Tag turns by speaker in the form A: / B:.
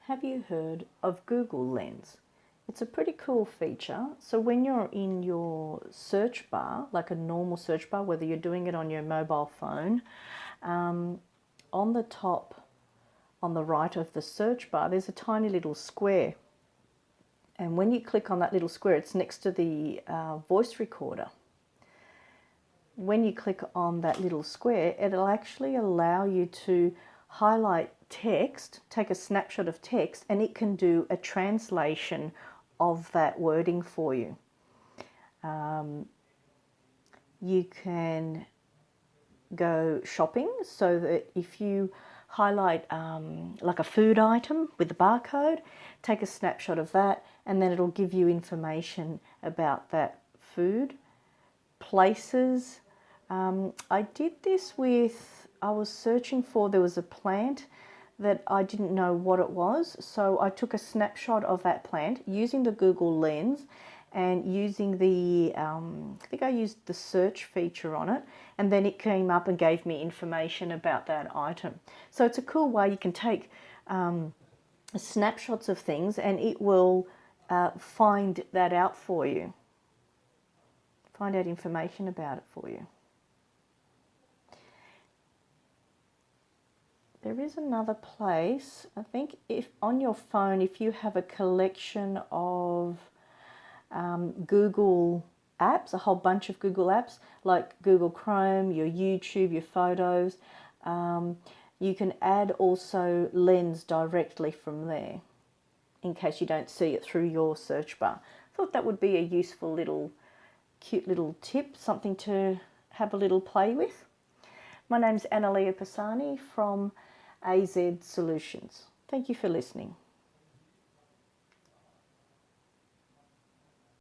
A: Have you heard of Google Lens? It's a pretty cool feature. So when you're in your search bar, like a normal search bar, whether you're doing it on your mobile phone, on the top, on the right of the search bar, there's a tiny little square. And when you click on that little square, it's next to the voice recorder. When you click on that little square, it'll actually allow you to highlight text, take a snapshot of text, and it can do a translation of that wording for you. You can go shopping, so that if you highlight like a food item with the barcode, take a snapshot of that, and then it'll give you information about that food. Places. I did this with, I was searching for, there was a plant that I didn't know what it was, so I took a snapshot of that plant using the Google Lens and using the, I think I used the search feature on it, and then it came up and gave me information about that item. So it's a cool way you can take snapshots of things and it will find that out for you, find out information about it for you. There is another place, I think, if on your phone, if you have a collection of Google apps, a whole bunch of Google apps, like Google Chrome, your YouTube, your photos, you can add also Lens directly from there, in case you don't see it through your search bar. I thought that would be a useful little, cute little tip, something to have a little play with. My name's Analia Pisani from AZ Solutions. Thank you for listening.